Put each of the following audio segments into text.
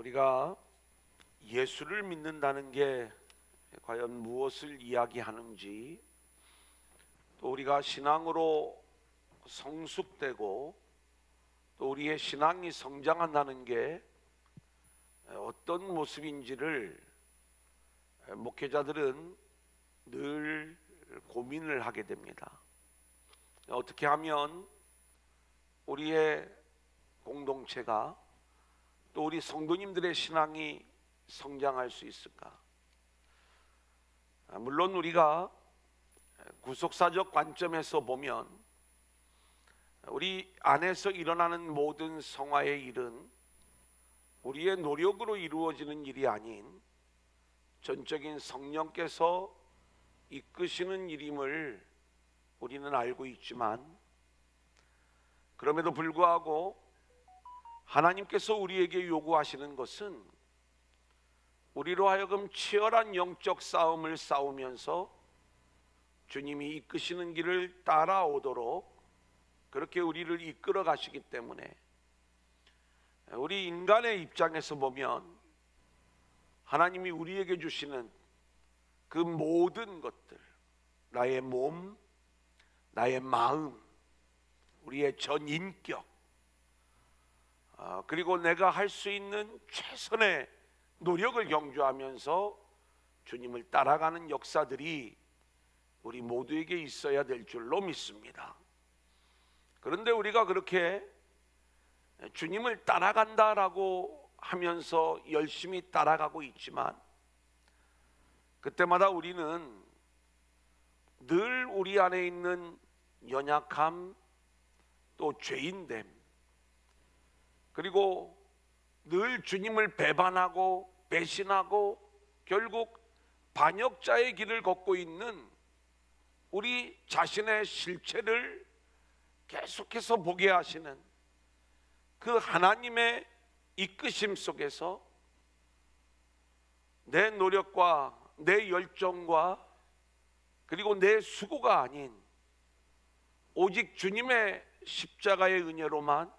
우리가 예수를 믿는다는 게 과연 무엇을 이야기하는지, 또 우리가 신앙으로 성숙되고 또 우리의 신앙이 성장한다는 게 어떤 모습인지를 목회자들은 늘 고민을 하게 됩니다. 어떻게 하면 우리의 공동체가 또 우리 성도님들의 신앙이 성장할 수 있을까? 물론 우리가 구속사적 관점에서 보면 우리 안에서 일어나는 모든 성화의 일은 우리의 노력으로 이루어지는 일이 아닌 전적인 성령께서 이끄시는 일임을 우리는 알고 있지만, 그럼에도 불구하고 하나님께서 우리에게 요구하시는 것은 우리로 하여금 치열한 영적 싸움을 싸우면서 주님이 이끄시는 길을 따라오도록 그렇게 우리를 이끌어 가시기 때문에, 우리 인간의 입장에서 보면 하나님이 우리에게 주시는 그 모든 것들, 나의 몸, 나의 마음, 우리의 전 인격, 그리고 내가 할 수 있는 최선의 노력을 경주하면서 주님을 따라가는 역사들이 우리 모두에게 있어야 될 줄로 믿습니다. 그런데 우리가 그렇게 주님을 따라간다라고 하면서 열심히 따라가고 있지만, 그때마다 우리는 늘 우리 안에 있는 연약함, 또 죄인됨, 그리고 늘 주님을 배반하고 배신하고 결국 반역자의 길을 걷고 있는 우리 자신의 실체를 계속해서 보게 하시는 그 하나님의 이끄심 속에서 내 노력과 내 열정과 그리고 내 수고가 아닌 오직 주님의 십자가의 은혜로만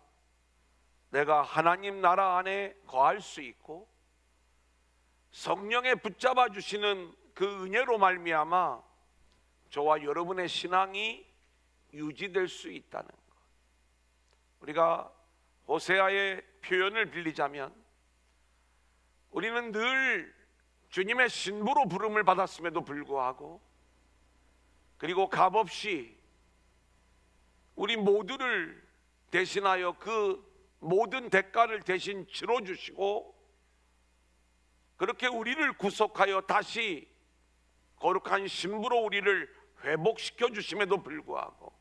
내가 하나님 나라 안에 거할 수 있고, 성령에 붙잡아 주시는 그 은혜로 말미암아 저와 여러분의 신앙이 유지될 수 있다는 것. 우리가 호세아의 표현을 빌리자면, 우리는 늘 주님의 신부로 부름을 받았음에도 불구하고, 그리고 값없이 우리 모두를 대신하여 그 모든 대가를 대신 치러주시고 그렇게 우리를 구속하여 다시 거룩한 신부로 우리를 회복시켜 주심에도 불구하고,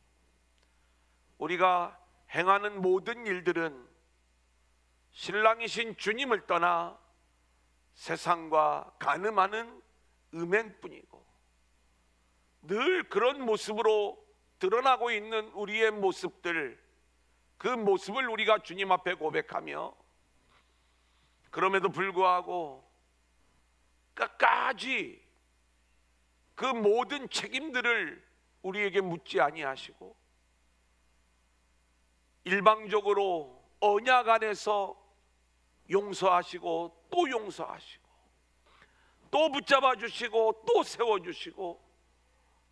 우리가 행하는 모든 일들은 신랑이신 주님을 떠나 세상과 간음하는 음행뿐이고, 늘 그런 모습으로 드러나고 있는 우리의 모습들, 그 모습을 우리가 주님 앞에 고백하며, 그럼에도 불구하고 끝까지 그 모든 책임들을 우리에게 묻지 아니하시고 일방적으로 언약 안에서 용서하시고 또 용서하시고 또 붙잡아 주시고 또 세워 주시고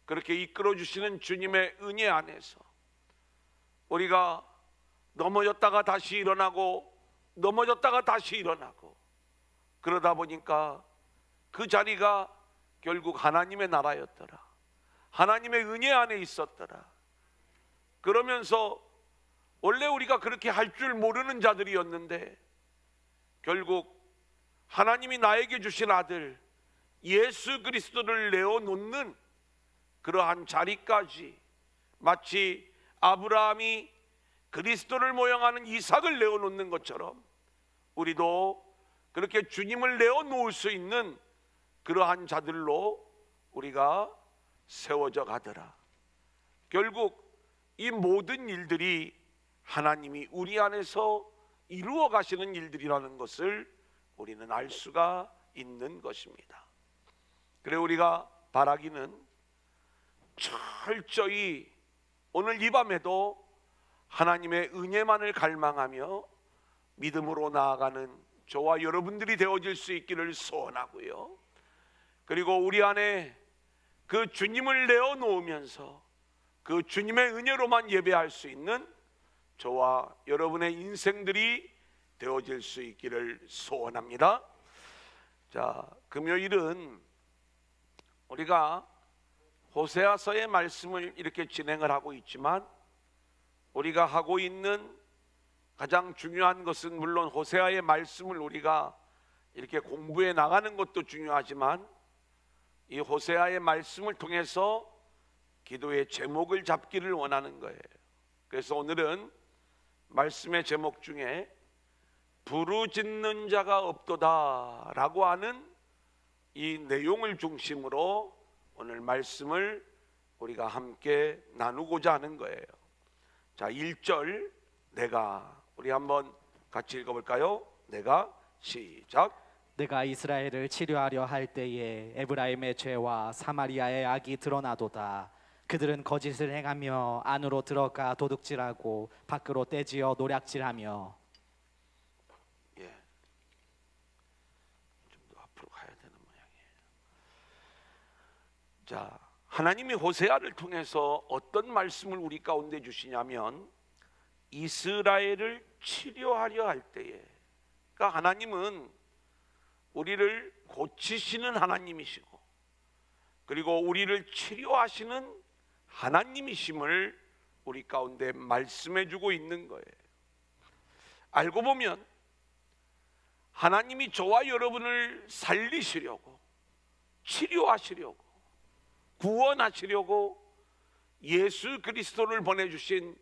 그렇게 이끌어 주시는 주님의 은혜 안에서 우리가 넘어졌다가 다시 일어나고 넘어졌다가 다시 일어나고, 그러다 보니까 그 자리가 결국 하나님의 나라였더라, 하나님의 은혜 안에 있었더라. 그러면서 원래 우리가 그렇게 할 줄 모르는 자들이었는데 결국 하나님이 나에게 주신 아들 예수 그리스도를 내어놓는 그러한 자리까지, 마치 아브라함이 그리스도를 모형하는 이삭을 내어놓는 것처럼 우리도 그렇게 주님을 내어놓을 수 있는 그러한 자들로 우리가 세워져 가더라. 결국 이 모든 일들이 하나님이 우리 안에서 이루어 가시는 일들이라는 것을 우리는 알 수가 있는 것입니다. 그래 우리가 바라기는 철저히 오늘 이 밤에도 하나님의 은혜만을 갈망하며 믿음으로 나아가는 저와 여러분들이 되어질 수 있기를 소원하고요. 그리고 우리 안에 그 주님을 내어놓으면서 그 주님의 은혜로만 예배할 수 있는 저와 여러분의 인생들이 되어질 수 있기를 소원합니다. 자, 금요일은 우리가 호세아서의 말씀을 이렇게 진행을 하고 있지만, 우리가 하고 있는 가장 중요한 것은 물론 호세아의 말씀을 우리가 이렇게 공부해 나가는 것도 중요하지만, 이 호세아의 말씀을 통해서 기도의 제목을 잡기를 원하는 거예요. 그래서 오늘은 말씀의 제목 중에 부르짖는 자가 없도다 라고 하는 이 내용을 중심으로 오늘 말씀을 우리가 함께 나누고자 하는 거예요. 자, 1절 우리 한번 같이 읽어볼까요? 시작. 내가 이스라엘을 치료하려 할 때에 에브라임의 죄와 사마리아의 악이 드러나도다. 그들은 거짓을 행하며 안으로 들어가 도둑질하고 밖으로 떼지어 노략질하며. 좀 더 앞으로 가야 되는 모양이에요. 자, 하나님이 호세아를 통해서 어떤 말씀을 우리 가운데 주시냐면, 이스라엘을 치료하려 할 때에, 그러니까 하나님은 우리를 고치시는 하나님이시고, 그리고 우리를 치료하시는 하나님이심을 우리 가운데 말씀해 주고 있는 거예요. 알고 보면 하나님이 저와 여러분을 살리시려고, 치료하시려고, 구원하시려고 예수 그리스도를 보내주신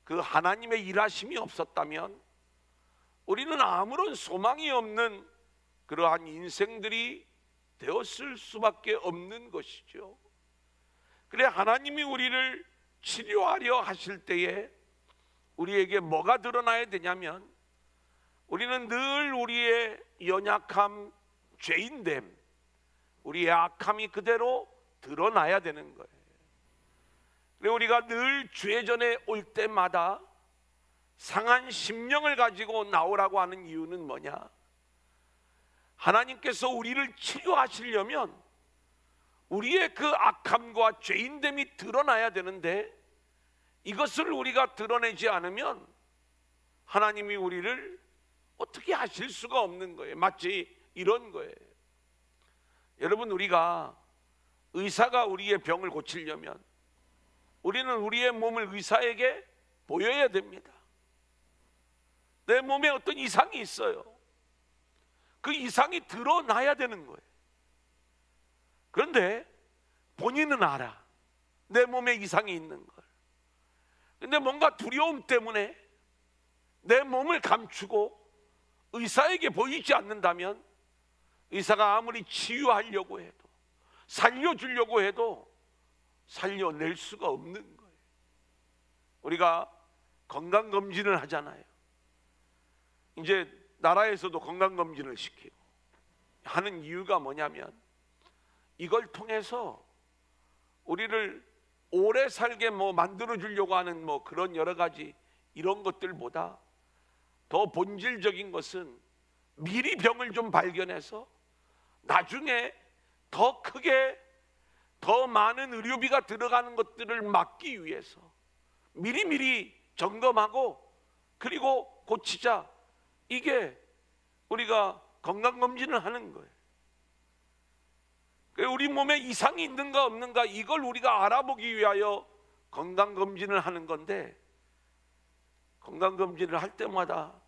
그 하나님의 일하심이 없었다면 우리는 아무런 소망이 없는 그러한 인생들이 되었을 수밖에 없는 것이죠. 그래, 하나님이 우리를 치료하려 하실 때에 우리에게 뭐가 드러나야 되냐면, 우리는 늘 우리의 연약함, 죄인됨, 우리의 악함이 그대로 드러나야 되는 거예요. 그래, 우리가 늘 주의 전에 올 때마다 상한 심령을 가지고 나오라고 하는 이유는 뭐냐? 하나님께서 우리를 치료하시려면 우리의 그 악함과 죄인됨이 드러나야 되는데, 이것을 우리가 드러내지 않으면 하나님이 우리를 어떻게 하실 수가 없는 거예요. 마치 이런 거예요. 여러분, 우리가 의사가 우리의 병을 고치려면 우리는 우리의 몸을 의사에게 보여야 됩니다. 내 몸에 어떤 이상이 있어요. 그 이상이 드러나야 되는 거예요. 그런데 본인은 알아, 내 몸에 이상이 있는 걸. 근데 뭔가 두려움 때문에 내 몸을 감추고 의사에게 보이지 않는다면, 의사가 아무리 치유하려고 해도, 살려주려고 해도 살려낼 수가 없는 거예요. 우리가 건강검진을 하잖아요. 이제 나라에서도 건강검진을 시키고 하는 이유가 뭐냐면, 이걸 통해서 우리를 오래 살게 만들어 주려고 하는 그런 여러 가지 이런 것들보다 더 본질적인 것은 미리 병을 좀 발견해서 나중에 더 크게 더 많은 의료비가 들어가는 것들을 막기 위해서 미리미리 점검하고 그리고 고치자, 이게 우리가 건강검진을 하는 거예요. 우리 몸에 이상이 있는가 없는가, 이걸 우리가 알아보기 위하여 건강검진을 하는 건데, 건강검진을 할 때마다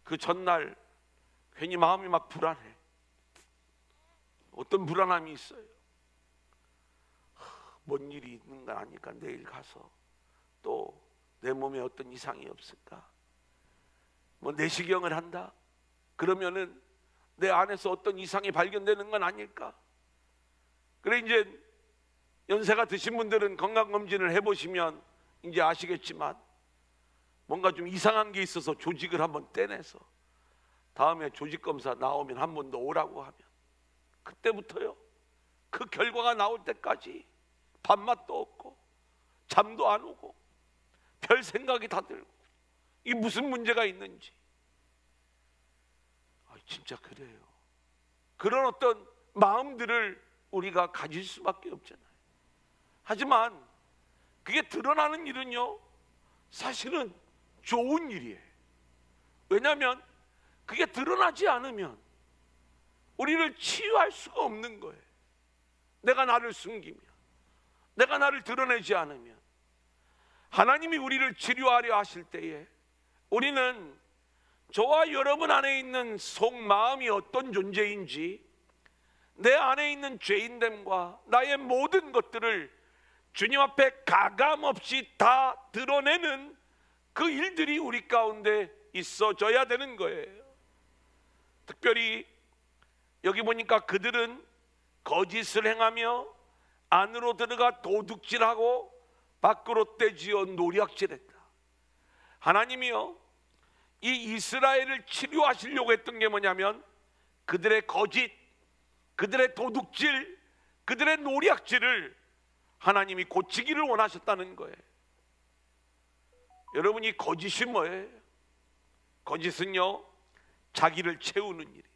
그 전날 괜히 마음이 막 불안해. 어떤 불안함이 있어요. 뭔 일이 있는 건 아니까 내일 가서 또 내 몸에 어떤 이상이 없을까, 내시경을 한다 그러면은 내 안에서 어떤 이상이 발견되는 건 아닐까. 그래, 이제 연세가 드신 분들은 건강검진을 해보시면 이제 아시겠지만, 뭔가 좀 이상한 게 있어서 조직을 한번 떼내서 다음에 조직검사 나오면 한 번 더 오라고 하면, 그때부터요, 그 결과가 나올 때까지 밥맛도 없고 잠도 안 오고 별 생각이 다 들고, 이 무슨 문제가 있는지. 진짜 그래요. 그런 어떤 마음들을 우리가 가질 수밖에 없잖아요. 하지만 그게 드러나는 일은요, 사실은 좋은 일이에요. 왜냐하면 그게 드러나지 않으면 우리를 치유할 수가 없는 거예요. 내가 나를 숨기면, 내가 나를 드러내지 않으면 하나님이 우리를 치료하려 하실 때에 우리는 저와 여러분 안에 있는 속마음이 어떤 존재인지, 내 안에 있는 죄인됨과 나의 모든 것들을 주님 앞에 가감없이 다 드러내는 그 일들이 우리 가운데 있어져야 되는 거예요. 특별히 여기 보니까 그들은 거짓을 행하며 안으로 들어가 도둑질하고 밖으로 떼지어 노략질했다. 하나님이요, 이 이스라엘을 치료하시려고 했던 게 뭐냐면 그들의 거짓, 그들의 도둑질, 그들의 노략질을 하나님이 고치기를 원하셨다는 거예요. 여러분이 거짓이 뭐예요? 거짓은요, 자기를 채우는 일이에요.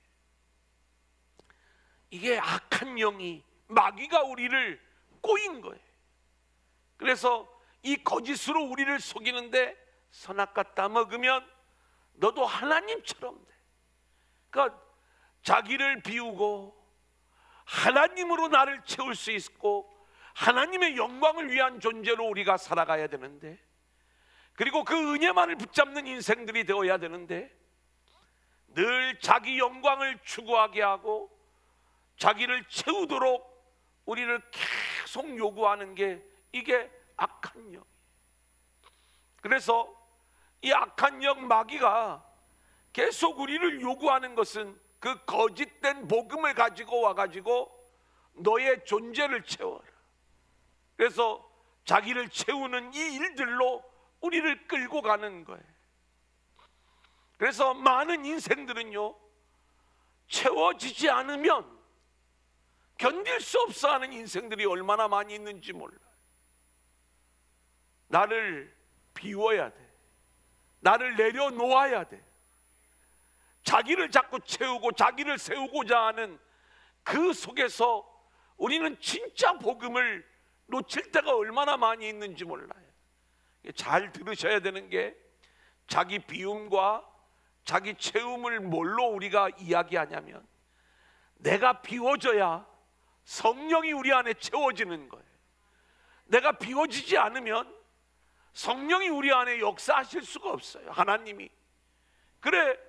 이게 악한 영이, 마귀가 우리를 꼬인 거예요. 그래서 이 거짓으로 우리를 속이는데, 선악과 따먹으면 너도 하나님처럼 돼. 그러니까 자기를 비우고 하나님으로 나를 채울 수 있고 하나님의 영광을 위한 존재로 우리가 살아가야 되는데, 그리고 그 은혜만을 붙잡는 인생들이 되어야 되는데, 늘 자기 영광을 추구하게 하고 자기를 채우도록 우리를 계속 요구하는 게, 이게 악한 영. 그래서 이 악한 영 마귀가 계속 우리를 요구하는 것은 그 거짓된 복음을 가지고 와가지고 너의 존재를 채워라. 그래서 자기를 채우는 이 일들로 우리를 끌고 가는 거예요. 그래서 많은 인생들은요, 채워지지 않으면 견딜 수 없어 하는 인생들이 얼마나 많이 있는지 몰라요. 나를 비워야 돼. 나를 내려놓아야 돼. 자기를 자꾸 채우고 자기를 세우고자 하는 그 속에서 우리는 진짜 복음을 놓칠 때가 얼마나 많이 있는지 몰라요. 잘 들으셔야 되는 게, 자기 비움과 자기 채움을 뭘로 우리가 이야기하냐면, 내가 비워져야 성령이 우리 안에 채워지는 거예요. 내가 비워지지 않으면 성령이 우리 안에 역사하실 수가 없어요. 하나님이. 그래,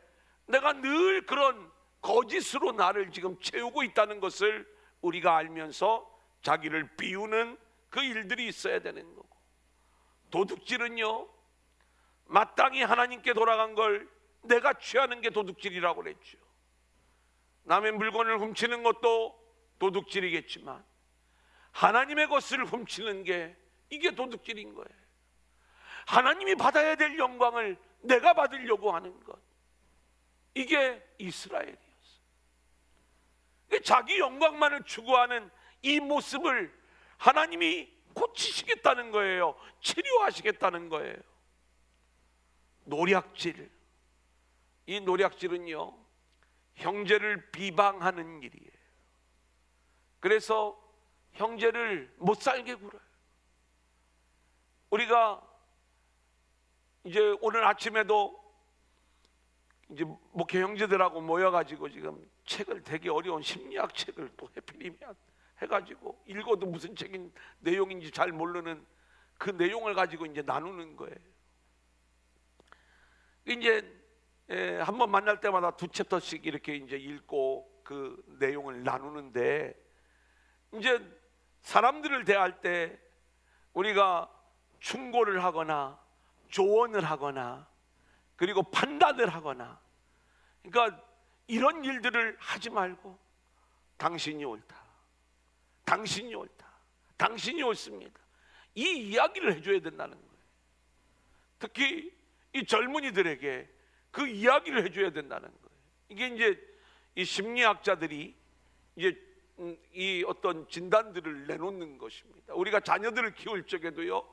내가 늘 그런 거짓으로 나를 지금 채우고 있다는 것을 우리가 알면서 자기를 비우는 그 일들이 있어야 되는 거고, 도둑질은요, 마땅히 하나님께 돌아간 걸 내가 취하는 게 도둑질이라고 그랬죠. 남의 물건을 훔치는 것도 도둑질이겠지만 하나님의 것을 훔치는 게, 이게 도둑질인 거예요. 하나님이 받아야 될 영광을 내가 받으려고 하는 것, 이게 이스라엘이었어요. 자기 영광만을 추구하는 이 모습을 하나님이 고치시겠다는 거예요. 치료하시겠다는 거예요. 노략질, 이 노략질은요, 형제를 비방하는 일이에요. 그래서 형제를 못 살게 굴어요. 우리가 이제 오늘 아침에도 이제 목회 형제들하고 모여가지고 지금 책을, 되게 어려운 심리학 책을 또 해필이면 해가지고 읽어도 무슨 책인 내용인지 잘 모르는 그 내용을 가지고 이제 나누는 거예요. 이제 한번 만날 때마다 2챕터씩 이렇게 이제 읽고 그 내용을 나누는데, 이제 사람들을 대할 때 우리가 충고를 하거나 조언을 하거나 그리고 판단을 하거나, 그러니까 이런 일들을 하지 말고 당신이 옳다, 당신이 옳다, 당신이 옳습니다, 이 이야기를 해줘야 된다는 거예요. 특히 이 젊은이들에게 그 이야기를 해줘야 된다는 거예요. 이게 이제 이 심리학자들이 이제 이 어떤 진단들을 내놓는 것입니다. 우리가 자녀들을 키울 적에도요,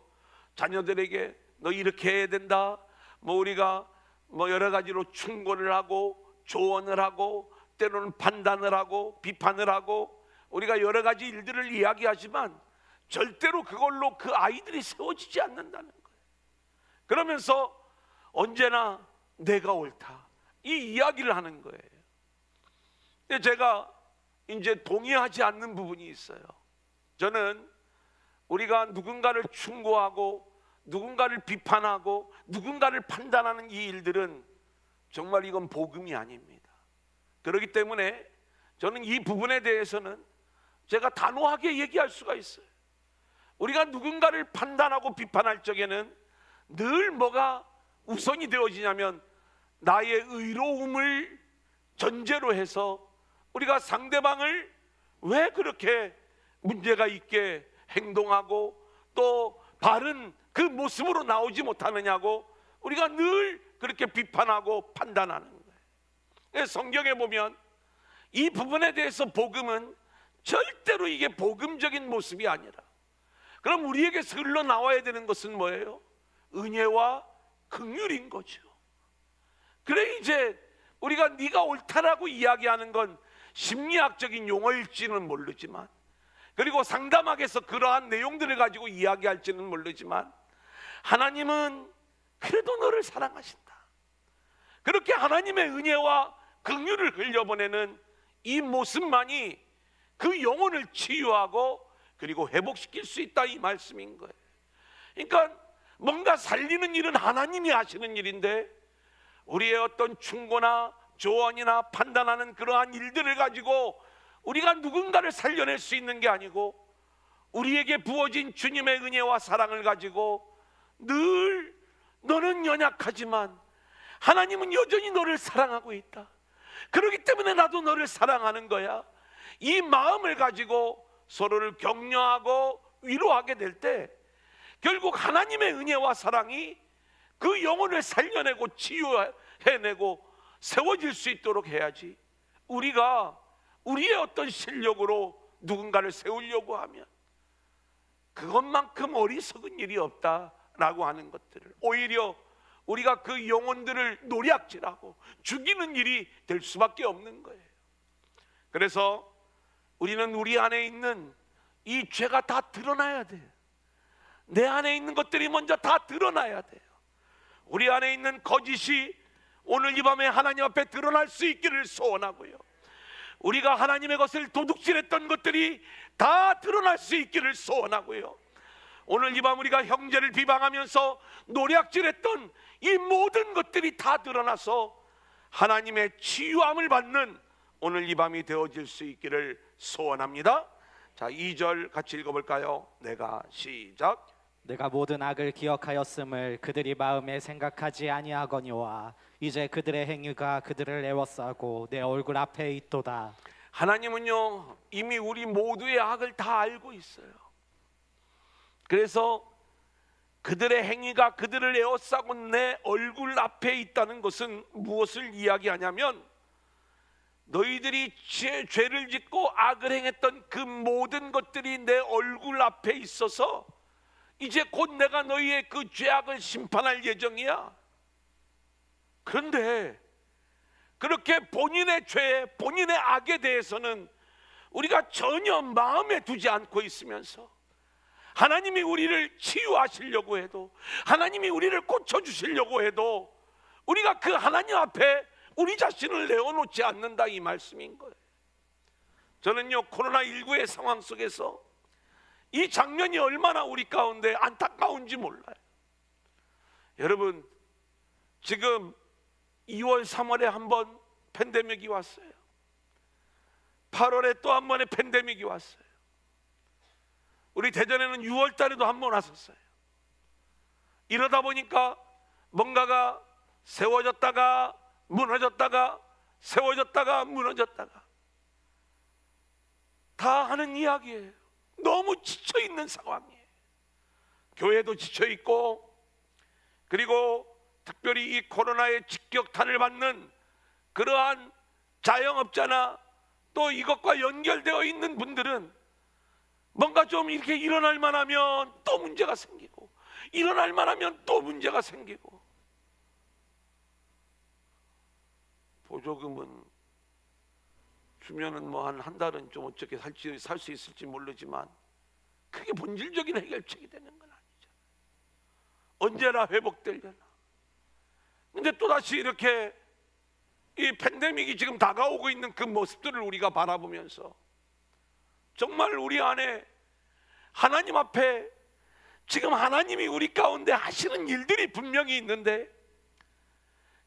자녀들에게 너 이렇게 해야 된다, 뭐 우리가 뭐 여러 가지로 충고를 하고 조언을 하고 때로는 판단을 하고 비판을 하고 우리가 여러 가지 일들을 이야기하지만 절대로 그걸로 그 아이들이 세워지지 않는다는 거예요. 그러면서 언제나 내가 옳다 이 이야기를 하는 거예요. 근데 제가 이제 동의하지 않는 부분이 있어요. 저는 우리가 누군가를 충고하고 누군가를 비판하고 누군가를 판단하는 이 일들은 정말 이건 복음이 아닙니다. 그렇기 때문에 저는 이 부분에 대해서는 제가 단호하게 얘기할 수가 있어요. 우리가 누군가를 판단하고 비판할 적에는 늘 뭐가 우선이 되어지냐면 나의 의로움을 전제로 해서 우리가 상대방을 왜 그렇게 문제가 있게 행동하고 또 바른 그 모습으로 나오지 못하느냐고 우리가 늘 그렇게 비판하고 판단하는 거예요. 성경에 보면 이 부분에 대해서 복음은 절대로 이게 복음적인 모습이 아니라, 그럼 우리에게서 흘러나와야 되는 것은 뭐예요? 은혜와 긍휼인 거죠. 그래 이제 우리가 네가 옳다라고 이야기하는 건 심리학적인 용어일지는 모르지만, 그리고 상담학에서 그러한 내용들을 가지고 이야기할지는 모르지만 하나님은 그래도 너를 사랑하신다. 그렇게 하나님의 은혜와 긍휼을 흘려보내는 이 모습만이 그 영혼을 치유하고 그리고 회복시킬 수 있다 이 말씀인 거예요. 그러니까 뭔가 살리는 일은 하나님이 하시는 일인데 우리의 어떤 충고나 조언이나 판단하는 그러한 일들을 가지고 우리가 누군가를 살려낼 수 있는 게 아니고 우리에게 부어진 주님의 은혜와 사랑을 가지고 늘 너는 연약하지만 하나님은 여전히 너를 사랑하고 있다. 그렇기 때문에 나도 너를 사랑하는 거야. 이 마음을 가지고 서로를 격려하고 위로하게 될 때 결국 하나님의 은혜와 사랑이 그 영혼을 살려내고 치유해내고 세워질 수 있도록 해야지, 우리가 우리의 어떤 실력으로 누군가를 세우려고 하면 그것만큼 어리석은 일이 없다라고 하는 것들을 오히려 우리가 그 영혼들을 노략질하고 죽이는 일이 될 수밖에 없는 거예요. 그래서 우리는 우리 안에 있는 이 죄가 다 드러나야 돼요. 내 안에 있는 것들이 먼저 다 드러나야 돼요. 우리 안에 있는 거짓이 오늘 이 밤에 하나님 앞에 드러날 수 있기를 소원하고요, 우리가 하나님의 것을 도둑질했던 것들이 다 드러날 수 있기를 소원하고요, 오늘 이 밤 우리가 형제를 비방하면서 노략질했던 이 모든 것들이 다 드러나서 하나님의 치유함을 받는 오늘 이 밤이 되어질 수 있기를 소원합니다. 자, 2절 같이 읽어볼까요? 내가 시작. 내가 모든 악을 기억하였음을 그들이 마음에 생각하지 아니하거니와 이제 그들의 행위가 그들을 애워싸고 내 얼굴 앞에 있도다. 하나님은요 이미 우리 모두의 악을 다 알고 있어요. 그래서 그들의 행위가 그들을 에워싸고 내 얼굴 앞에 있다는 것은 무엇을 이야기하냐면 너희들이 죄를 짓고 악을 행했던 그 모든 것들이 내 얼굴 앞에 있어서 이제 곧 내가 너희의 그 죄악을 심판할 예정이야. 그런데 그렇게 본인의 죄, 본인의 악에 대해서는 우리가 전혀 마음에 두지 않고 있으면서 하나님이 우리를 치유하시려고 해도, 하나님이 우리를 고쳐주시려고 해도 우리가 그 하나님 앞에 우리 자신을 내어놓지 않는다 이 말씀인 거예요. 저는요 코로나19의 상황 속에서 이 장면이 얼마나 우리 가운데 안타까운지 몰라요. 여러분, 지금 2월 3월에 한 번 팬데믹이 왔어요. 8월에 또 한 번의 팬데믹이 왔어요. 우리 대전에는 6월 달에도 한 번 왔었어요. 이러다 보니까 뭔가가 세워졌다가 무너졌다가 세워졌다가 무너졌다가 다 하는 이야기예요. 너무 지쳐있는 상황이에요. 교회도 지쳐있고, 그리고 특별히 이 코로나의 직격탄을 받는 그러한 자영업자나 또 이것과 연결되어 있는 분들은 뭔가 좀 이렇게 일어날 만하면 또 문제가 생기고, 일어날 만하면 또 문제가 생기고. 보조금은 주면은 뭐 한 달은 좀 어떻게 살 수 있을지 모르지만 그게 본질적인 해결책이 되는 건 아니죠. 언제나 회복되려나. 근데 또다시 이렇게 이 팬데믹이 지금 다가오고 있는 그 모습들을 우리가 바라보면서 정말 우리 안에 하나님 앞에 지금 하나님이 우리 가운데 하시는 일들이 분명히 있는데,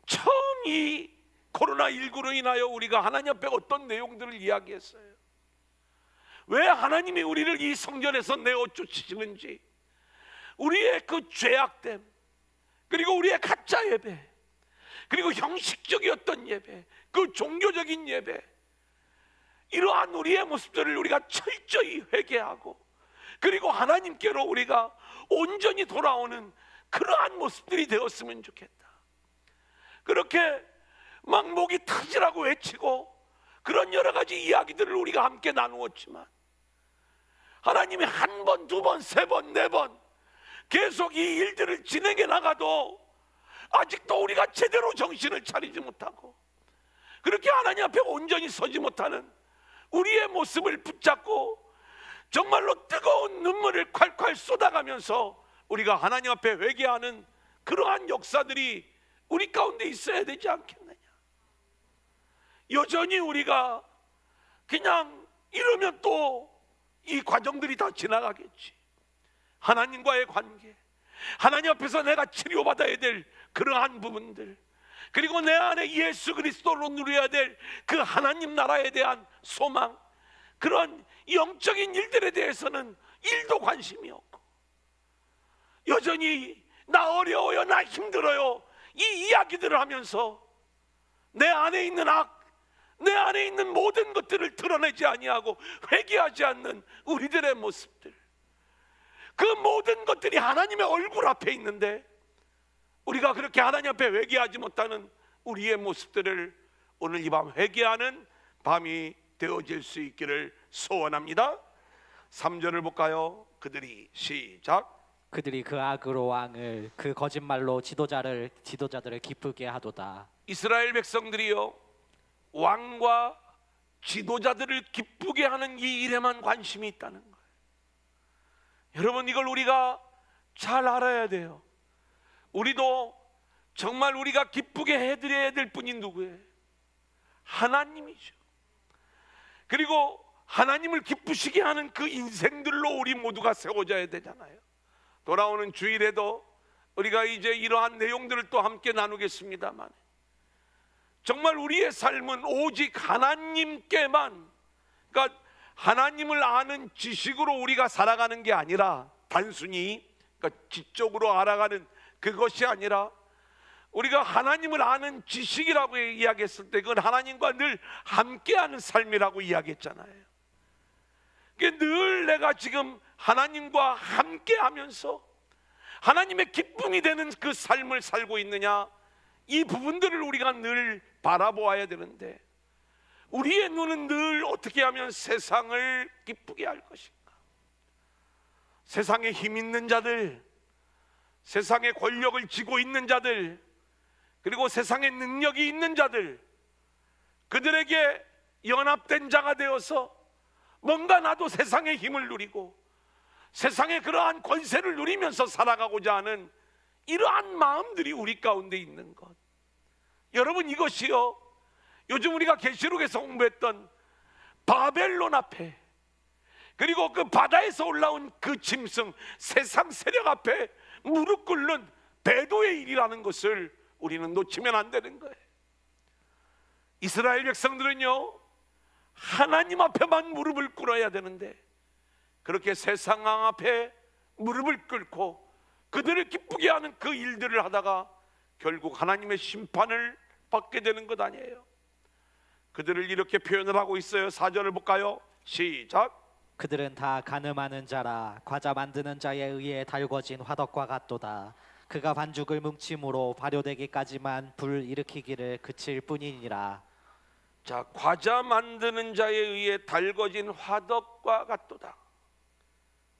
처음 이 코로나19로 인하여 우리가 하나님 앞에 어떤 내용들을 이야기했어요. 왜 하나님이 우리를 이 성전에서 내어 쫓으시는지, 우리의 그 죄악됨, 그리고 우리의 가짜 예배, 그리고 형식적이었던 예배, 그 종교적인 예배, 이러한 우리의 모습들을 우리가 철저히 회개하고, 그리고 하나님께로 우리가 온전히 돌아오는 그러한 모습들이 되었으면 좋겠다. 그렇게 막 목이 터지라고 외치고 그런 여러 가지 이야기들을 우리가 함께 나누었지만, 하나님이 한 번, 두 번, 세 번, 네 번 계속 이 일들을 진행해 나가도 아직도 우리가 제대로 정신을 차리지 못하고, 그렇게 하나님 앞에 온전히 서지 못하는 우리의 모습을 붙잡고 정말로 뜨거운 눈물을 콸콸 쏟아가면서 우리가 하나님 앞에 회개하는 그러한 역사들이 우리 가운데 있어야 되지 않겠느냐. 여전히 우리가 그냥 이러면 또 이 과정들이 다 지나가겠지. 하나님과의 관계, 하나님 앞에서 내가 치료받아야 될 그러한 부분들, 그리고 내 안에 예수 그리스도로 누려야 될 그 하나님 나라에 대한 소망, 그런 영적인 일들에 대해서는 일도 관심이 없고, 여전히 나 어려워요, 나 힘들어요, 이 이야기들을 하면서 내 안에 있는 악, 내 안에 있는 모든 것들을 드러내지 아니하고 회개하지 않는 우리들의 모습들, 그 모든 것들이 하나님의 얼굴 앞에 있는데 우리가 그렇게 하나님 앞에 회개하지 못하는 우리의 모습들을 오늘 이 밤 회개하는 밤이 되어질 수 있기를 소원합니다. 3절을 볼까요? 그들이 시작. 그들이 그 악으로 왕을, 그 거짓말로 지도자들을 기쁘게 하도다. 이스라엘 백성들이요, 왕과 지도자들을 기쁘게 하는 이 일에만 관심이 있다는 거예요. 여러분, 이걸 우리가 잘 알아야 돼요. 우리도 정말 우리가 기쁘게 해드려야 될 분이 누구예요? 하나님이죠. 그리고 하나님을 기쁘시게 하는 그 인생들로 우리 모두가 세워져야 되잖아요. 돌아오는 주일에도 우리가 이제 이러한 내용들을 또 함께 나누겠습니다만, 정말 우리의 삶은 오직 하나님께만, 그러니까 하나님을 아는 지식으로 우리가 살아가는 게 아니라, 단순히 그러니까 지적으로 알아가는 그것이 아니라, 우리가 하나님을 아는 지식이라고 이야기했을 때 그건 하나님과 늘 함께하는 삶이라고 이야기했잖아요. 늘 내가 지금 하나님과 함께하면서 하나님의 기쁨이 되는 그 삶을 살고 있느냐, 이 부분들을 우리가 늘 바라보아야 되는데, 우리의 눈은 늘 어떻게 하면 세상을 기쁘게 할 것인가? 세상에 힘 있는 자들, 세상에 권력을 쥐고 있는 자들, 그리고 세상에 능력이 있는 자들, 그들에게 연합된 자가 되어서 뭔가 나도 세상의 힘을 누리고 세상의 그러한 권세를 누리면서 살아가고자 하는 이러한 마음들이 우리 가운데 있는 것, 여러분, 이것이요, 요즘 우리가 계시록에서 공부했던 바벨론 앞에, 그리고 그 바다에서 올라온 그 짐승, 세상 세력 앞에 무릎 꿇는 배도의 일이라는 것을 우리는 놓치면 안 되는 거예요. 이스라엘 백성들은요, 하나님 앞에만 무릎을 꿇어야 되는데 그렇게 세상 앞에 무릎을 꿇고 그들을 기쁘게 하는 그 일들을 하다가 결국 하나님의 심판을 받게 되는 것 아니에요. 그들을 이렇게 표현을 하고 있어요. 4절을 볼까요? 시작. 그들은 다 가늠하는 자라, 과자 만드는 자에 의해 달궈진 화덕과 같도다. 그가 반죽을 뭉침으로 발효되기까지만 불 일으키기를 그칠 뿐이니라. 자, 과자 만드는 자에 의해 달궈진 화덕과 같도다.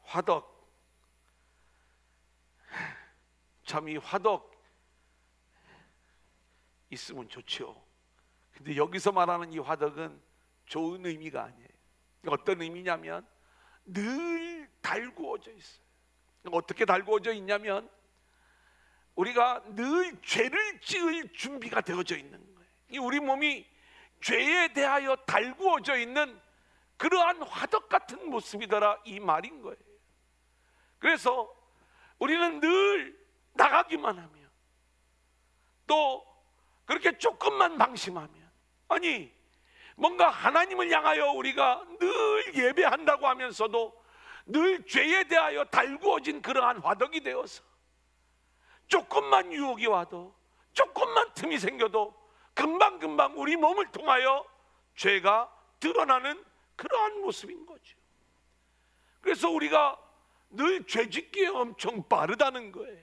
화덕, 참 이 화덕 있으면 좋지요. 근데 여기서 말하는 이 화덕은 좋은 의미가 아니에요. 어떤 의미냐면 늘 달구어져 있어요. 어떻게 달구어져 있냐면 우리가 늘 죄를 지을 준비가 되어져 있는 거예요. 이 우리 몸이 죄에 대하여 달구어져 있는 그러한 화덕 같은 모습이더라, 이 말인 거예요. 그래서 우리는 늘 나가기만 하면, 또 그렇게 조금만 방심하면, 아니 뭔가 하나님을 향하여 우리가 늘 예배한다고 하면서도 늘 죄에 대하여 달구어진 그러한 화덕이 되어서 조금만 유혹이 와도, 조금만 틈이 생겨도 금방금방 우리 몸을 통하여 죄가 드러나는 그러한 모습인 거죠. 그래서 우리가 늘 죄짓기에 엄청 빠르다는 거예요.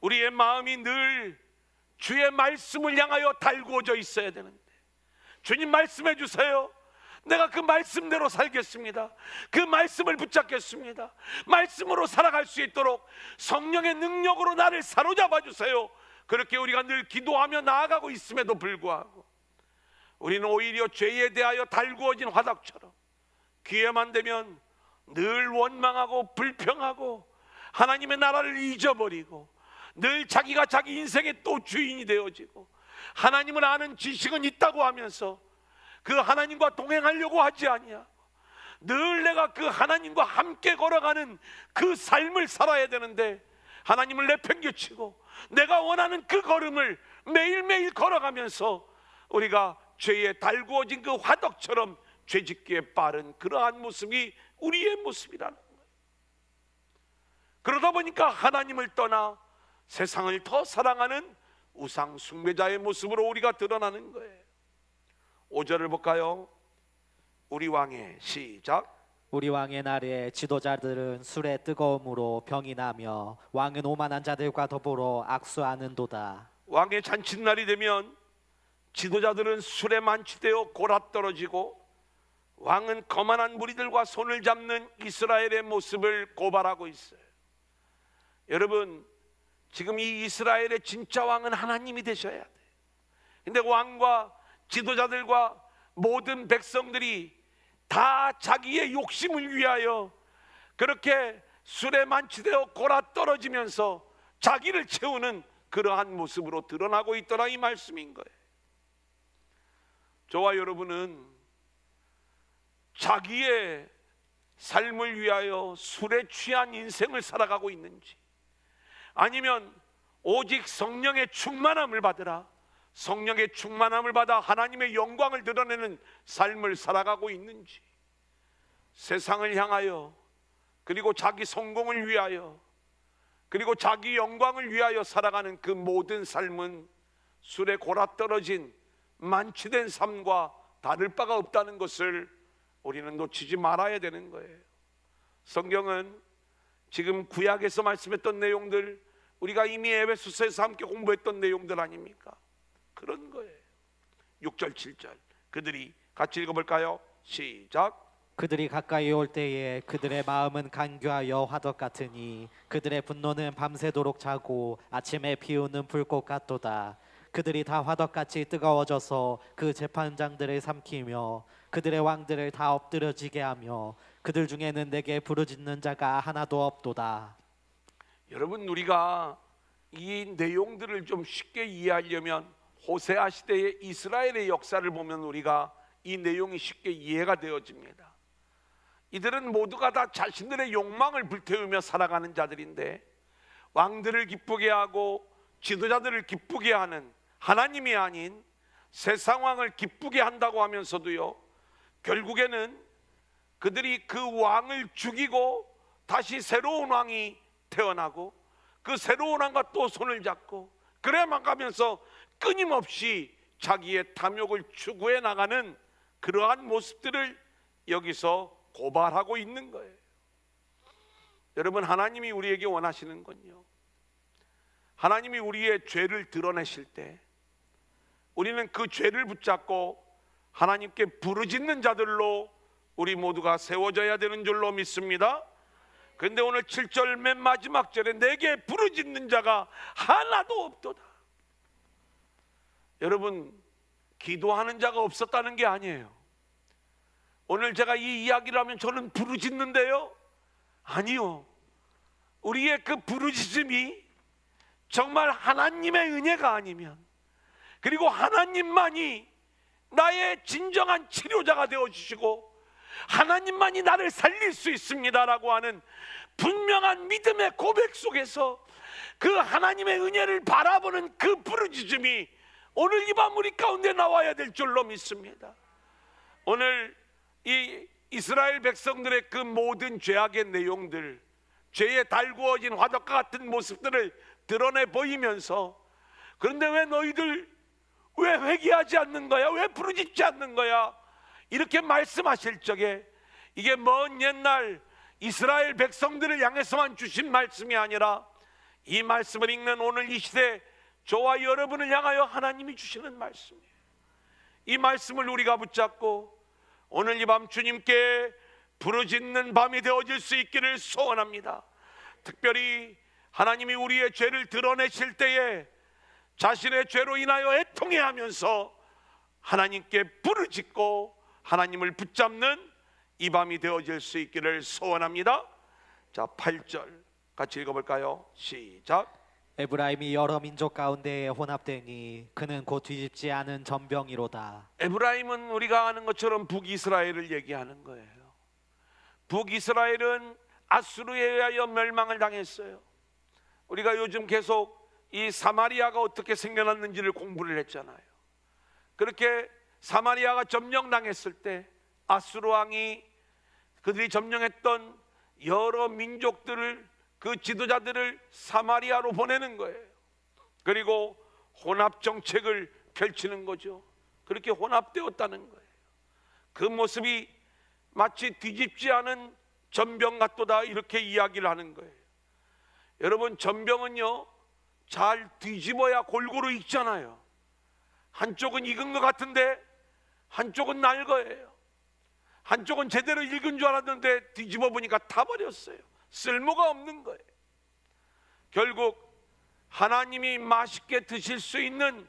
우리의 마음이 늘 주의 말씀을 향하여 달구어져 있어야 되는데, 주님 말씀해 주세요. 내가 그 말씀대로 살겠습니다. 그 말씀을 붙잡겠습니다. 말씀으로 살아갈 수 있도록 성령의 능력으로 나를 사로잡아 주세요. 그렇게 우리가 늘 기도하며 나아가고 있음에도 불구하고 우리는 오히려 죄에 대하여 달구어진 화덕처럼 기회만 되면 늘 원망하고 불평하고 하나님의 나라를 잊어버리고, 늘 자기가 자기 인생의 또 주인이 되어지고, 하나님을 아는 지식은 있다고 하면서 그 하나님과 동행하려고 하지 아니하고 늘 내가 그 하나님과 함께 걸어가는 그 삶을 살아야 되는데, 하나님을 내팽개치고 내가 원하는 그 걸음을 매일매일 걸어가면서 우리가 죄에 달구어진 그 화덕처럼 죄짓기에 빠른 그러한 모습이 우리의 모습이라는 거예요. 그러다 보니까 하나님을 떠나 세상을 더 사랑하는 우상 숭배자의 모습으로 우리가 드러나는 거예요. 5절을 볼까요? 우리 왕의, 시작. 우리 왕의 날에 지도자들은 술의 뜨거움으로 병이 나며 왕은 오만한 자들과 더불어 악수하는도다. 왕의 잔칫날이 되면 지도자들은 술에 만취되어 골아떨어지고, 왕은 거만한 무리들과 손을 잡는 이스라엘의 모습을 고발하고 있어요. 여러분, 지금 이 이스라엘의 진짜 왕은 하나님이 되셔야 돼요. 근데 왕과 지도자들과 모든 백성들이 다 자기의 욕심을 위하여 그렇게 술에 만취되어 골아떨어지면서 자기를 채우는 그러한 모습으로 드러나고 있더라, 이 말씀인 거예요. 저와 여러분은 자기의 삶을 위하여 술에 취한 인생을 살아가고 있는지, 아니면 오직 성령의 충만함을 받으라, 성령의 충만함을 받아 하나님의 영광을 드러내는 삶을 살아가고 있는지, 세상을 향하여, 그리고 자기 성공을 위하여, 그리고 자기 영광을 위하여 살아가는 그 모든 삶은 술에 골아떨어진 만취된 삶과 다를 바가 없다는 것을 우리는 놓치지 말아야 되는 거예요. 성경은 지금 구약에서 말씀했던 내용들, 우리가 이미 에베소서에서 함께 공부했던 내용들 아닙니까? 그런 거예요. 6절 7절 그들이 같이 읽어볼까요? 시작. 그들이 가까이 올 때에 그들의 마음은 간교하여 화덕 같으니 그들의 분노는 밤새도록 자고 아침에 피우는 불꽃 같도다. 그들이 다 화덕같이 뜨거워져서 그 재판장들을 삼키며 그들의 왕들을 다 엎드려지게 하며 그들 중에는 내게 부르짖는 자가 하나도 없도다. 여러분, 우리가 이 내용들을 좀 쉽게 이해하려면 호세아 시대의 이스라엘의 역사를 보면 우리가 이 내용이 쉽게 이해가 되어집니다. 이들은 모두가 다 자신들의 욕망을 불태우며 살아가는 자들인데, 왕들을 기쁘게 하고 지도자들을 기쁘게 하는 하나님이 아닌 세상 왕을 기쁘게 한다고 하면서도요, 결국에는 그들이 그 왕을 죽이고 다시 새로운 왕이 태어나고 그 새로운 왕과 또 손을 잡고 그래만 가면서 끊임없이 자기의 탐욕을 추구해 나가는 그러한 모습들을 여기서 고발하고 있는 거예요. 여러분, 하나님이 우리에게 원하시는 건요, 하나님이 우리의 죄를 드러내실 때 우리는 그 죄를 붙잡고 하나님께 부르짖는 자들로 우리 모두가 세워져야 되는 줄로 믿습니다. 그런데 오늘 7절 맨 마지막 절에 내게 부르짖는 자가 하나도 없도다. 여러분, 기도하는 자가 없었다는 게 아니에요. 오늘 제가 이 이야기를 하면 저는 부르짖는데요, 아니요. 우리의 그 부르짖음이 정말 하나님의 은혜가 아니면, 그리고 하나님만이 나의 진정한 치료자가 되어주시고 하나님만이 나를 살릴 수 있습니다라고 하는 분명한 믿음의 고백 속에서 그 하나님의 은혜를 바라보는 그 부르짖음이 오늘 이 밤 우리 가운데 나와야 될 줄로 믿습니다. 오늘 이 이스라엘 백성들의 그 모든 죄악의 내용들, 죄에 달구어진 화덕과 같은 모습들을 드러내 보이면서, 그런데 왜 너희들 왜 회개하지 않는 거야? 왜 부르짖지 않는 거야? 이렇게 말씀하실 적에 이게 먼 옛날 이스라엘 백성들을 향해서만 주신 말씀이 아니라 이 말씀을 읽는 오늘 이 시대 저와 여러분을 향하여 하나님이 주시는 말씀이에요. 이 말씀을 우리가 붙잡고 오늘 이 밤 주님께 부르짖는 밤이 되어질 수 있기를 소원합니다. 특별히 하나님이 우리의 죄를 드러내실 때에 자신의 죄로 인하여 애통해하면서 하나님께 부르짖고 하나님을 붙잡는 이 밤이 되어질 수 있기를 소원합니다. 자, 8절 같이 읽어볼까요? 시작. 에브라임이 여러 민족 가운데에 혼합되니 그는 곧 뒤집지 않은 전병이로다. 에브라임은 우리가 아는 것처럼 북이스라엘을 얘기하는 거예요. 북이스라엘은 아수르에 의하여 멸망을 당했어요. 우리가 요즘 계속 이 사마리아가 어떻게 생겨났는지를 공부를 했잖아요. 그렇게 사마리아가 점령당했을 때 아수르 왕이 그들이 점령했던 여러 민족들을, 그 지도자들을 사마리아로 보내는 거예요. 그리고 혼합 정책을 펼치는 거죠. 그렇게 혼합되었다는 거예요. 그 모습이 마치 뒤집지 않은 전병 같도다, 이렇게 이야기를 하는 거예요. 여러분, 전병은요 잘 뒤집어야 골고루 익잖아요. 한쪽은 익은 것 같은데 한쪽은 날 거예요. 한쪽은 제대로 익은 줄 알았는데 뒤집어 보니까 타버렸어요. 쓸모가 없는 거예요. 결국 하나님이 맛있게 드실 수 있는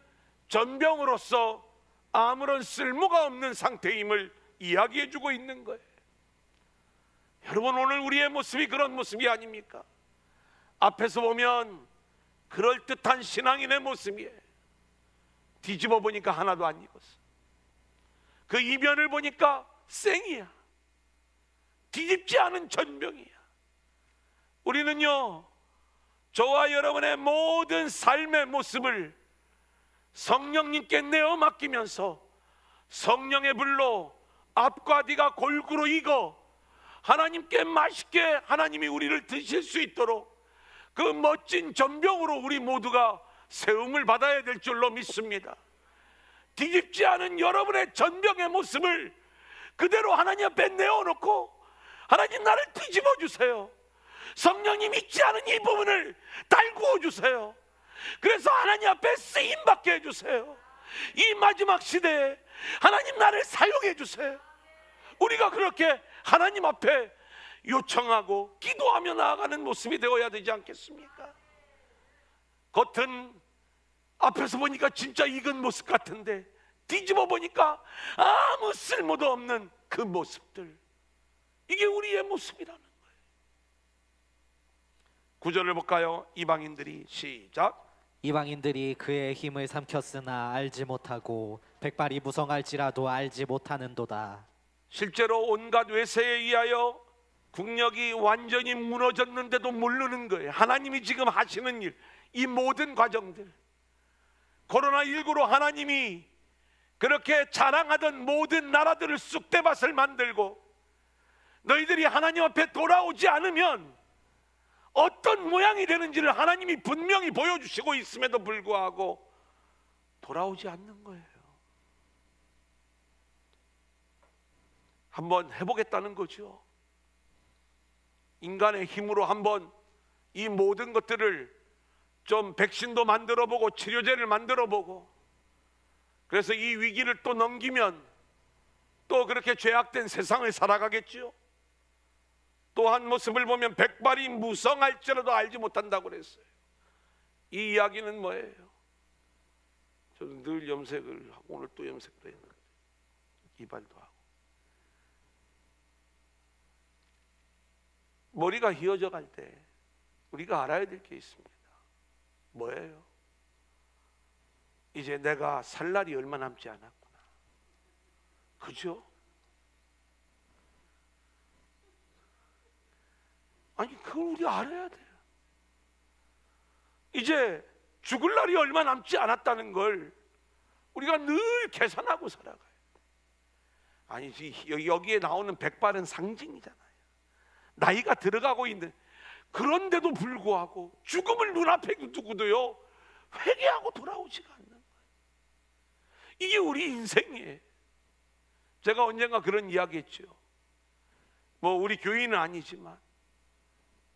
전병으로서 아무런 쓸모가 없는 상태임을 이야기해 주고 있는 거예요. 여러분, 오늘 우리의 모습이 그런 모습이 아닙니까? 앞에서 보면 그럴듯한 신앙인의 모습이에요. 뒤집어 보니까 하나도 안 익었어. 그 이면을 보니까 생이야. 뒤집지 않은 전병이야. 우리는요, 저와 여러분의 모든 삶의 모습을 성령님께 내어 맡기면서 성령의 불로 앞과 뒤가 골고루 익어 하나님께 맛있게 하나님이 우리를 드실 수 있도록 그 멋진 전병으로 우리 모두가 세움을 받아야 될 줄로 믿습니다. 뒤집지 않은 여러분의 전병의 모습을 그대로 하나님 앞에 내어놓고, 하나님 나를 뒤집어 주세요. 성령님 잊지 않은 이 부분을 달구어 주세요. 그래서 하나님 앞에 쓰임 받게 해주세요. 이 마지막 시대에 하나님 나를 사용해 주세요. 우리가 그렇게 하나님 앞에 요청하고 기도하며 나아가는 모습이 되어야 되지 않겠습니까? 겉은 앞에서 보니까 진짜 익은 모습 같은데 뒤집어 보니까 아무 쓸모도 없는 그 모습들, 이게 우리의 모습이라는 거예요. 9절을 볼까요? 이방인들이 시작. 이방인들이 그의 힘을 삼켰으나 알지 못하고 백발이 무성할지라도 알지 못하는도다. 실제로 온갖 외세에 의하여 국력이 완전히 무너졌는데도 모르는 거예요. 하나님이 지금 하시는 일, 이 모든 과정들, 코로나19로 하나님이 그렇게 자랑하던 모든 나라들을 쑥대밭을 만들고 너희들이 하나님 앞에 돌아오지 않으면 어떤 모양이 되는지를 하나님이 분명히 보여주시고 있음에도 불구하고 돌아오지 않는 거예요. 한번 해보겠다는 거죠. 인간의 힘으로 한번 이 모든 것들을 좀 백신도 만들어보고 치료제를 만들어보고, 그래서 이 위기를 또 넘기면 또 그렇게 죄악된 세상을 살아가겠지요. 또 한 모습을 보면 백발이 무성할지라도 알지 못한다고 그랬어요. 이 이야기는 뭐예요? 저는 늘 염색을 하고 오늘 또 염색도 했는데 이발도 하고 머리가 휘어져 갈 때 우리가 알아야 될 게 있습니다. 뭐예요? 이제 내가 살 날이 얼마 남지 않았구나. 그죠? 아니 그걸 우리가 알아야 돼요. 이제 죽을 날이 얼마 남지 않았다는 걸 우리가 늘 계산하고 살아가요. 아니지, 여기에 나오는 백발은 상징이잖아요. 나이가 들어가고 있는, 그런데도 불구하고 죽음을 눈앞에 두고도요 회개하고 돌아오지가 않는 거예요. 이게 우리 인생이에요. 제가 언젠가 그런 이야기 했죠. 뭐 우리 교인은 아니지만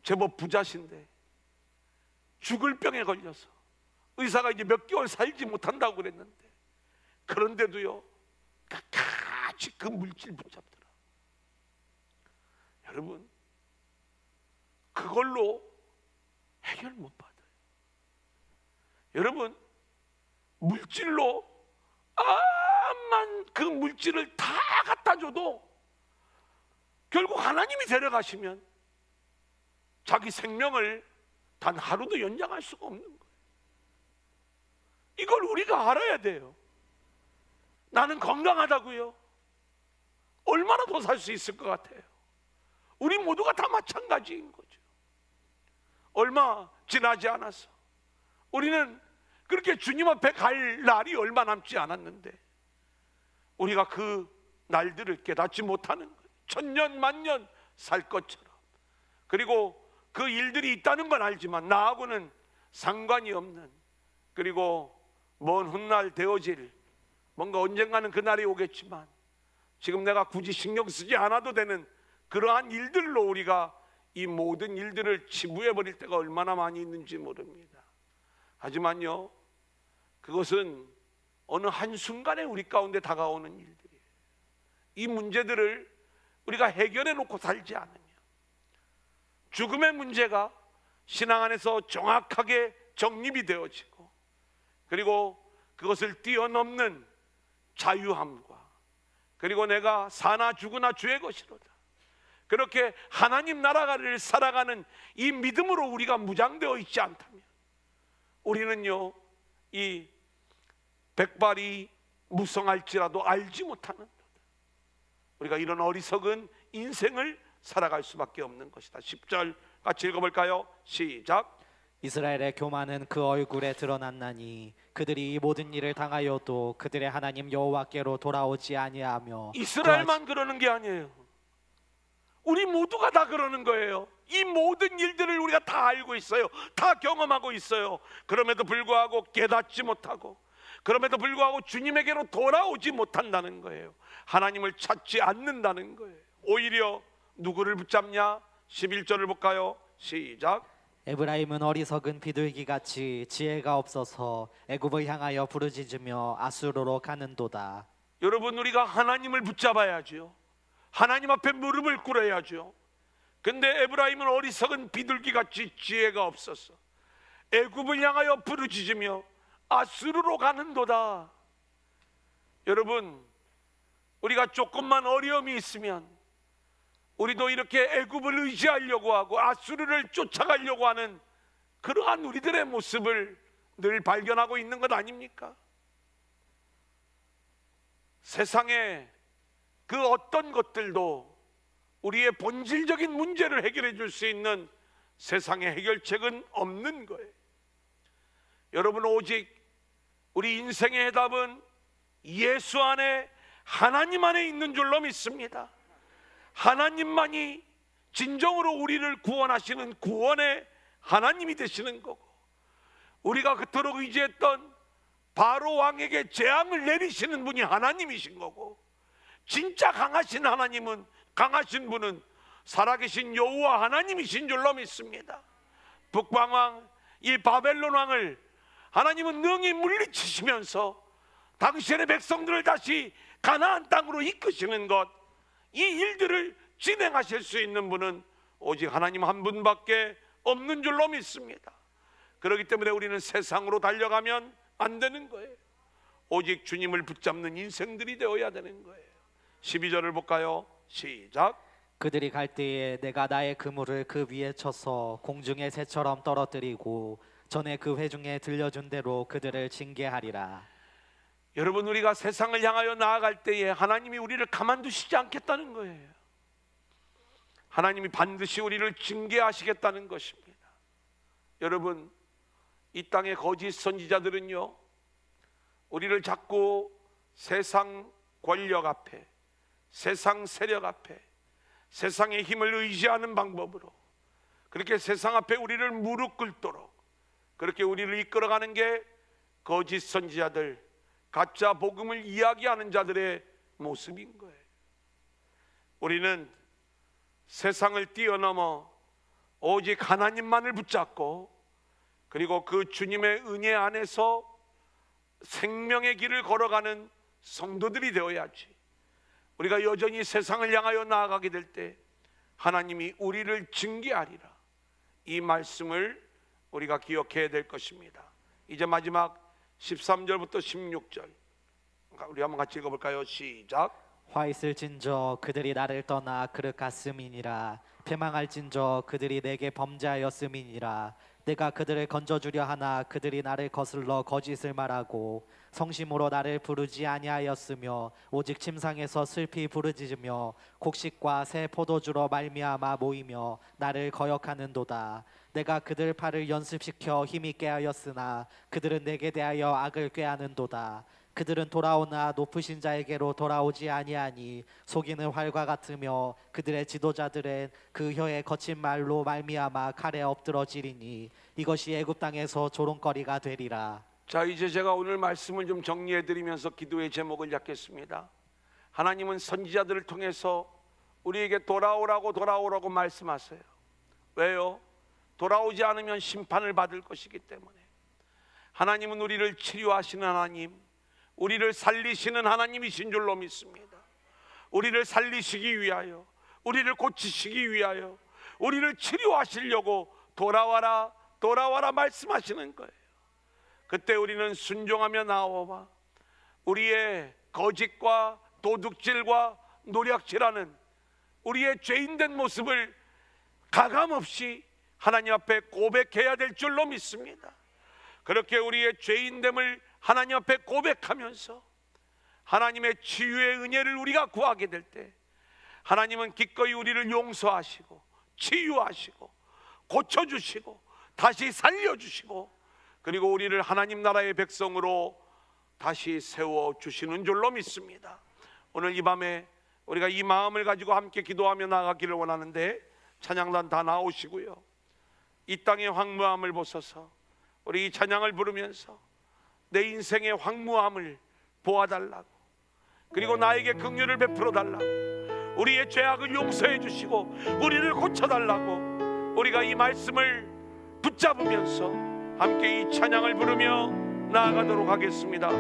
제법 부자신데 죽을 병에 걸려서 의사가 이제 몇 개월 살지 못한다고 그랬는데, 그런데도요 같이 그 물질 붙잡더라. 여러분, 그걸로 해결 못 받아요. 여러분, 물질로 암만 그 물질을 다 갖다 줘도 결국 하나님이 데려가시면 자기 생명을 단 하루도 연장할 수가 없는 거예요. 이걸 우리가 알아야 돼요. 나는 건강하다고요? 얼마나 더 살 수 있을 것 같아요? 우리 모두가 다 마찬가지인 거죠. 얼마 지나지 않아서 우리는 그렇게 주님 앞에 갈 날이 얼마 남지 않았는데 우리가 그 날들을 깨닫지 못하는 거예요. 천년 만년 살 것처럼. 그리고 그 일들이 있다는 건 알지만 나하고는 상관이 없는, 그리고 먼 훗날 되어질, 뭔가 언젠가는 그날이 오겠지만 지금 내가 굳이 신경 쓰지 않아도 되는 그러한 일들로 우리가 이 모든 일들을 치부해 버릴 때가 얼마나 많이 있는지 모릅니다. 하지만요, 그것은 어느 한순간에 우리 가운데 다가오는 일들이에요. 이 문제들을 우리가 해결해 놓고 살지 않으면 죽음의 문제가 신앙 안에서 정확하게 정립이 되어지고, 그리고 그것을 뛰어넘는 자유함과, 그리고 내가 사나 죽으나 주의 것이로다, 그렇게 하나님 나라를 살아가는 이 믿음으로 우리가 무장되어 있지 않다면 우리는요 이 백발이 무성할지라도 알지 못하는, 우리가 이런 어리석은 인생을 살아갈 수밖에 없는 것이다. 10절 같이 읽어볼까요? 시작. 이스라엘의 교만은 그 얼굴에 드러났나니 그들이 이 모든 일을 당하여도 그들의 하나님 여호와께로 돌아오지 아니하며. 이스라엘만 그러는 게 아니에요. 우리 모두가 다 그러는 거예요. 이 모든 일들을 우리가 다 알고 있어요. 다 경험하고 있어요. 그럼에도 불구하고 깨닫지 못하고, 그럼에도 불구하고 주님에게로 돌아오지 못한다는 거예요. 하나님을 찾지 않는다는 거예요. 오히려 누구를 붙잡냐? 11절을 볼까요? 시작. 에브라임은 어리석은 비둘기같이 지혜가 없어서 애굽을 향하여 부르짖으며 아수르로 가는도다. 여러분, 우리가 하나님을 붙잡아야죠. 하나님 앞에 무릎을 꿇어야죠. 근데 에브라임은 어리석은 비둘기같이 지혜가 없어서 애굽을 향하여 부르짖으며 아수르로 가는도다. 여러분, 우리가 조금만 어려움이 있으면 우리도 이렇게 애굽을 의지하려고 하고 아수르를 쫓아가려고 하는 그러한 우리들의 모습을 늘 발견하고 있는 것 아닙니까? 세상에 그 어떤 것들도 우리의 본질적인 문제를 해결해 줄 수 있는 세상의 해결책은 없는 거예요. 여러분, 오직 우리 인생의 해답은 예수 안에, 하나님 안에 있는 줄로 믿습니다. 하나님만이 진정으로 우리를 구원하시는 구원의 하나님이 되시는 거고, 우리가 그토록 의지했던 바로 왕에게 재앙을 내리시는 분이 하나님이신 거고, 진짜 강하신 하나님은, 강하신 분은 살아계신 여호와 하나님이신 줄로 믿습니다. 북방왕 이 바벨론 왕을 하나님은 능히 물리치시면서 당신의 백성들을 다시 가나안 땅으로 이끄시는 것, 이 일들을 진행하실 수 있는 분은 오직 하나님 한 분밖에 없는 줄로 믿습니다. 그렇기 때문에 우리는 세상으로 달려가면 안 되는 거예요. 오직 주님을 붙잡는 인생들이 되어야 되는 거예요. 12절을 볼까요? 시작. 그들이 갈 때에 내가 나의 그물을 그 위에 쳐서 공중의 새처럼 떨어뜨리고 전에 그 회중에 들려준 대로 그들을 징계하리라. 여러분, 우리가 세상을 향하여 나아갈 때에 하나님이 우리를 가만두시지 않겠다는 거예요. 하나님이 반드시 우리를 징계하시겠다는 것입니다. 여러분, 이 땅의 거짓 선지자들은요, 우리를 자꾸 세상 권력 앞에, 세상 세력 앞에, 세상의 힘을 의지하는 방법으로 그렇게 세상 앞에 우리를 무릎 꿇도록 그렇게 우리를 이끌어가는 게 거짓 선지자들, 가짜 복음을 이야기하는 자들의 모습인 거예요. 우리는 세상을 뛰어넘어 오직 하나님만을 붙잡고 그리고 그 주님의 은혜 안에서 생명의 길을 걸어가는 성도들이 되어야지. 우리가 여전히 세상을 향하여 나아가게 될 때 하나님이 우리를 징계하리라. 이 말씀을 우리가 기억해야 될 것입니다. 이제 마지막 13절부터 16절 우리 한번 같이 읽어볼까요? 시작. 화 있을진저 그들이 나를 떠나 그릇 갔음이니라. 패망할진저 그들이 내게 범죄하였음이니라. 내가 그들을 건져주려 하나 그들이 나를 거슬러 거짓을 말하고 성심으로 나를 부르지 아니하였으며 오직 침상에서 슬피 부르짖으며 곡식과 새 포도주로 말미암아 모이며 나를 거역하는도다. 내가 그들 팔을 연습시켜 힘있게 하였으나 그들은 내게 대하여 악을 꾀하는도다. 그들은 돌아오나 높으신 자에게로 돌아오지 아니하니 속이는 활과 같으며 그들의 지도자들은 그 혀의 거친 말로 말미암아 칼에 엎드러지리니 이것이 애굽 땅에서 조롱거리가 되리라. 자, 이제 제가 오늘 말씀을 좀 정리해 드리면서 기도의 제목을 잡겠습니다. 하나님은 선지자들을 통해서 우리에게 돌아오라고 말씀하세요. 왜요? 돌아오지 않으면 심판을 받을 것이기 때문에. 하나님은 우리를 치료하시는 하나님, 우리를 살리시는 하나님이신 줄로 믿습니다. 우리를 살리시기 위하여, 우리를 고치시기 위하여, 우리를 치료하시려고 돌아와라 말씀하시는 거예요. 그때 우리는 순종하며 나아와 우리의 거짓과 도둑질과 노략질하는 우리의 죄인된 모습을 가감없이 하나님 앞에 고백해야 될 줄로 믿습니다. 그렇게 우리의 죄인됨을 하나님 앞에 고백하면서 하나님의 치유의 은혜를 우리가 구하게 될 때 하나님은 기꺼이 우리를 용서하시고 치유하시고 고쳐주시고 다시 살려주시고 그리고 우리를 하나님 나라의 백성으로 다시 세워주시는 줄로 믿습니다. 오늘 이 밤에 우리가 이 마음을 가지고 함께 기도하며 나가기를 원하는데 찬양단 다 나오시고요, 이 땅의 황무함을 보소서. 우리 이 찬양을 부르면서 내 인생의 황무함을 보아달라고, 그리고 나에게 긍휼을 베풀어 달라고, 우리의 죄악을 용서해 주시고 우리를 고쳐달라고 우리가 이 말씀을 붙잡으면서 함께 이 찬양을 부르며 나아가도록 하겠습니다.